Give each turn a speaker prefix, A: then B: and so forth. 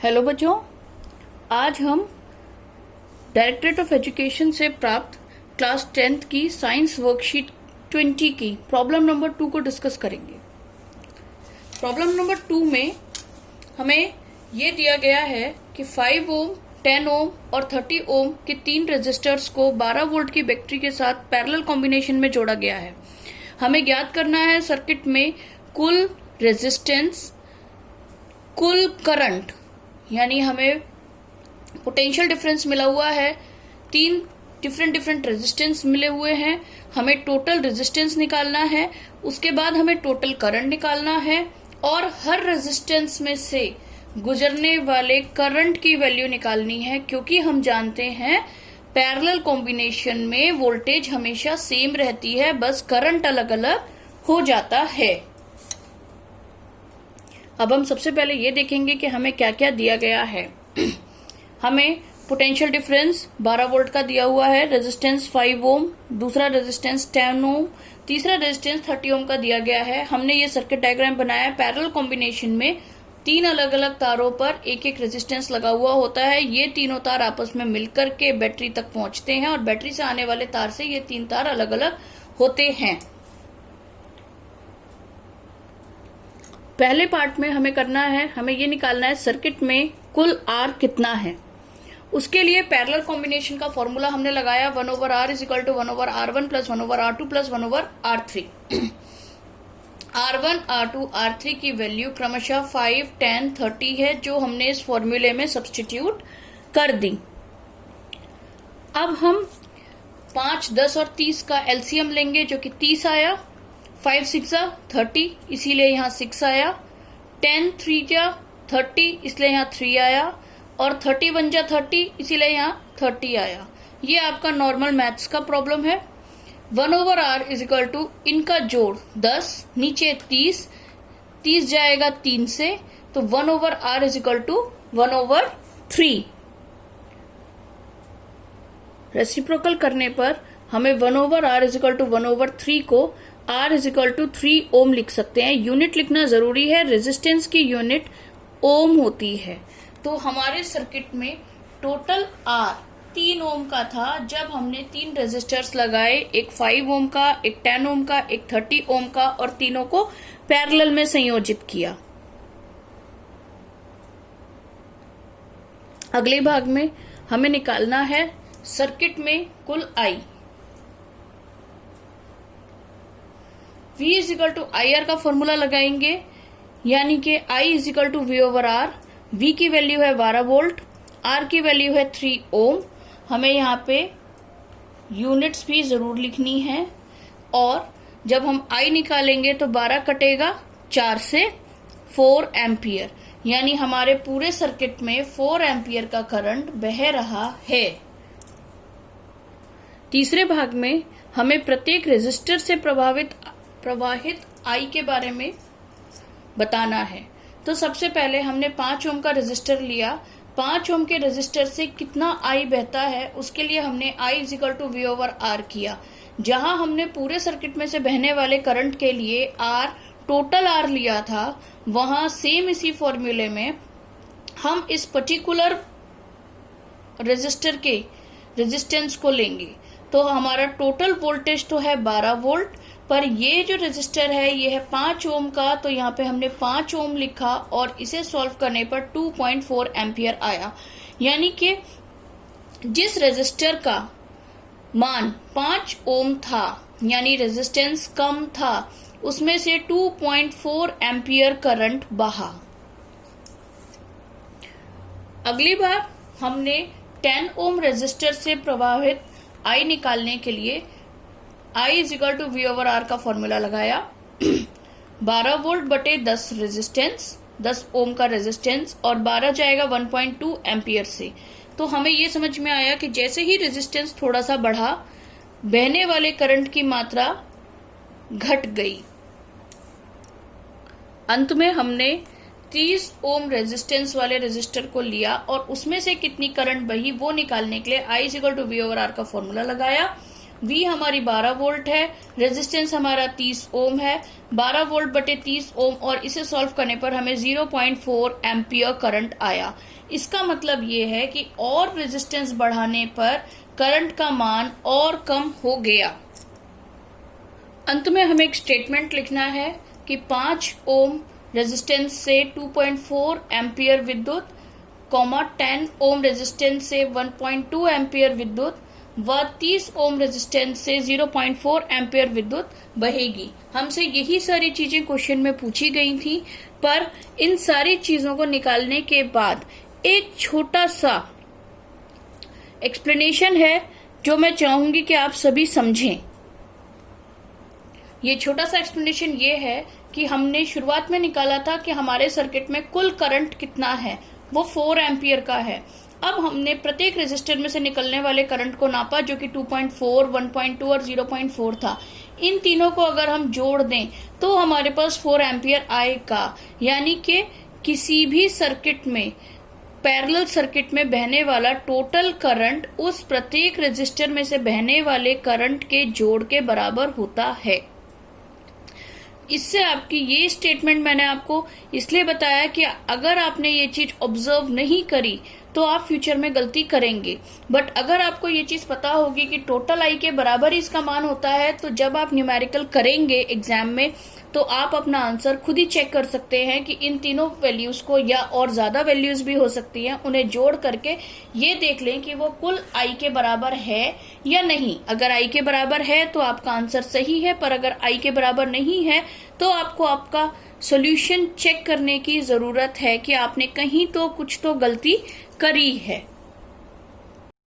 A: Hello बच्चों, आज हम डायरेक्टरेट ऑफ एजुकेशन से प्राप्त क्लास 10th की साइंस वर्कशीट 20 की प्रॉब्लम नंबर 2 को डिस्कस करेंगे। प्रॉब्लम नंबर 2 में हमें ये दिया गया है कि 5 ओम, 10 ओम और 30 ओम के 3 रेजिस्टर्स को 12 वोल्ट की बैटरी के साथ पैरेलल कॉम्बिनेशन में जोड़ा गया है। हमें ज्ञात करना है सर्किट में कुल रेजिस्टेंस, कुल करंट, यानी हमें पोटेंशियल डिफरेंस मिला हुआ है, 3 डिफरेंट रेजिस्टेंस मिले हुए हैं। हमें टोटल रेजिस्टेंस निकालना है, उसके बाद हमें टोटल करंट निकालना है और हर रेजिस्टेंस में से गुजरने वाले करंट की वैल्यू निकालनी है, क्योंकि हम जानते हैं पैरेलल कॉम्बिनेशन में वोल्टेज हमेशा सेम रहती है, बस करंट अलग अलग हो जाता है। अब हम सबसे पहले ये देखेंगे कि हमें क्या क्या दिया गया है। हमें पोटेंशियल डिफरेंस 12 वोल्ट का दिया हुआ है, रेजिस्टेंस 5 ओम, दूसरा रेजिस्टेंस 10 ओम, तीसरा रेजिस्टेंस 30 ओम का दिया गया है। हमने ये सर्किट डायग्राम बनाया है। पैरेलल कॉम्बिनेशन में 3 अलग अलग तारों पर एक एक रेजिस्टेंस लगा हुआ होता है। ये तीनों तार आपस में मिलकर के बैटरी तक पहुंचते हैं और बैटरी से आने वाले तार से ये 3 तार अलग अलग होते हैं। पहले पार्ट में हमें करना है, हमें ये निकालना है सर्किट में कुल आर कितना है। उसके लिए पैरेलल कॉम्बिनेशन का फॉर्मूला हमने लगाया 1/r is equal to 1/r1 plus 1/r2 plus 1/r3। R1, R2, R3 की वैल्यू क्रमशः 5, 10, 30 है, जो हमने इस फॉर्मूले में सब्स्टिट्यूट कर दी। अब हम 5, 10 और 30 का एलसीएम लेंगे, जो कि 30 आया। 5 6 30, इसीलिए यहाँ 6 आया। 10 3 30, इसलिए यहाँ 3 आया। और 30 1 30, इसीलिए यहाँ 30 आया। ये आपका नॉर्मल मैथ्स का प्रॉब्लम है। 1/r इज इक्वल टू इनका जोड़ 10, नीचे 30 जाएगा 3 से, तो 1/r is equal to 1/3। Reciprocal करने पर हमें 1/r इज इक्वल टू 1/3 को R इज इक्वल टू 3 ओम लिख सकते हैं। यूनिट लिखना जरूरी है, रेजिस्टेंस की यूनिट ओम होती है। तो हमारे सर्किट में टोटल R 3 ओम का था जब हमने 3 रेजिस्टर्स लगाए, एक 5 ओम का, एक 10 ओम का, एक 30 ओम का, और तीनों को पैरेलल में संयोजित किया। अगले भाग में हमें निकालना है सर्किट में कुल I। V is equal to IR का फॉर्मूला लगाएंगे, यानी कि I is equal to V/R। V की वैल्यू है 12 वोल्ट, R की वैल्यू है 3 ओम। हमें यहाँ पे यूनिट्स भी जरूर लिखनी है, और जब हम I निकालेंगे तो 12 कटेगा 4 से 4 एम्पियर, यानी हमारे पूरे सर्किट में 4 एम्पियर का करंट बह रहा है। तीसरे भाग में हमें प्रत्येक रेजिस्टर से प्रवाहित I के बारे में बताना है। तो सबसे पहले हमने 5 ओम का रेजिस्टर लिया। 5 ओम के रेजिस्टर से कितना I बहता है, उसके लिए हमने I is equal to V/R किया। जहां हमने पूरे सर्किट में से बहने वाले करंट के लिए R, टोटल R लिया था, वहां सेम इसी फॉर्मूले में हम इस पर्टिकुलर रेजिस्टर के रेजिस्टेंस को लेंगे। तो हमारा टोटल वोल्टेज तो है 12 वोल्ट, पर ये जो रेजिस्टर है ये है 5 ओम का, तो यहाँ पे हमने 5 ओम लिखा और इसे सॉल्व करने पर 2.4 एम्पियर आया। यानी कि जिस रेजिस्टर का मान 5 ओम था, यानी रेजिस्टेंस कम था, उसमें से 2.4 एम्पियर करंट बहा। अगली बार हमने 10 ओम रेजिस्टर से प्रवाहित I निकालने के लिए I is equal to V/R का फॉर्मूला लगाया। 12 वोल्ट बटे 10 रेजिस्टेंस, 10 ओम का रेजिस्टेंस, और 12 जाएगा 1.2 एम्पियर से। तो हमें ये समझ में आया कि जैसे ही रेजिस्टेंस थोड़ा सा बढ़ा, बहने वाले करंट की मात्रा घट गई। अंत में हमने 30 ओम रेजिस्टेंस वाले रेजिस्टर को लिया और उसमें से कितनी करंट बही वो निकालने के लिए I is equal to V/R का फॉर्मूला लगाया। V हमारी 12 वोल्ट है, रेजिस्टेंस हमारा 30 ओम है, 12 वोल्ट बटे 30 ओम, और इसे सॉल्व करने पर हमें 0.4 एम्पियर करंट आया। इसका मतलब ये है कि और रेजिस्टेंस बढ़ाने पर करंट का मान और कम हो गया। अंत में हमें एक स्टेटमेंट लिखना है कि 5 ओम रेजिस्टेंस से 2.4 एम्पियर विद्युत, 10 ओम रेजिस्टेंस से 1.2 एम्पियर विद्युत व 30 ओम रेजिस्टेंस से 0.4 एम्पियर विद्युत बहेगी। हमसे यही सारी चीजें क्वेश्चन में पूछी गई थी, पर इन सारी चीजों को निकालने के बाद एक छोटा सा एक्सप्लेनेशन है जो मैं चाहूंगी कि आप सभी समझें। ये छोटा सा एक्सप्लेनेशन ये है कि हमने शुरुआत में निकाला था कि हमारे सर्किट में कुल करंट कितना है, वो 4 एम्पियर का है। अब हमने प्रत्येक रेजिस्टर में से निकलने वाले करंट को नापा जो कि 2.4, 1.2 और 0.4 था। इन तीनों को अगर हम जोड़ दें तो हमारे पास 4 एम्पियर आएगा, यानी कि किसी भी सर्किट में, पैरेलल सर्किट में बहने वाला टोटल करंट उस प्रत्येक रेजिस्टर में से बहने वाले करंट के जोड़ के बराबर होता है। इससे आपकी ये स्टेटमेंट मैंने आपको इसलिए बताया कि अगर आपने ये चीज ऑब्जर्व नहीं करी तो आप फ्यूचर में गलती करेंगे, बट अगर आपको ये चीज पता होगी कि टोटल आई के बराबर ही इसका मान होता है, तो जब आप न्यूमेरिकल करेंगे एग्जाम में तो आप अपना आंसर खुद ही चेक कर सकते हैं कि इन तीनों वैल्यूज को, या और ज्यादा वैल्यूज भी हो सकती हैं, उन्हें जोड़ करके ये देख लें कि वो कुल आई के बराबर है या नहीं। अगर आई के बराबर है तो आपका आंसर सही है, पर अगर आई के बराबर नहीं है तो आपको आपका सॉल्यूशन चेक करने की जरूरत है कि आपने कहीं तो कुछ तो गलती करी है।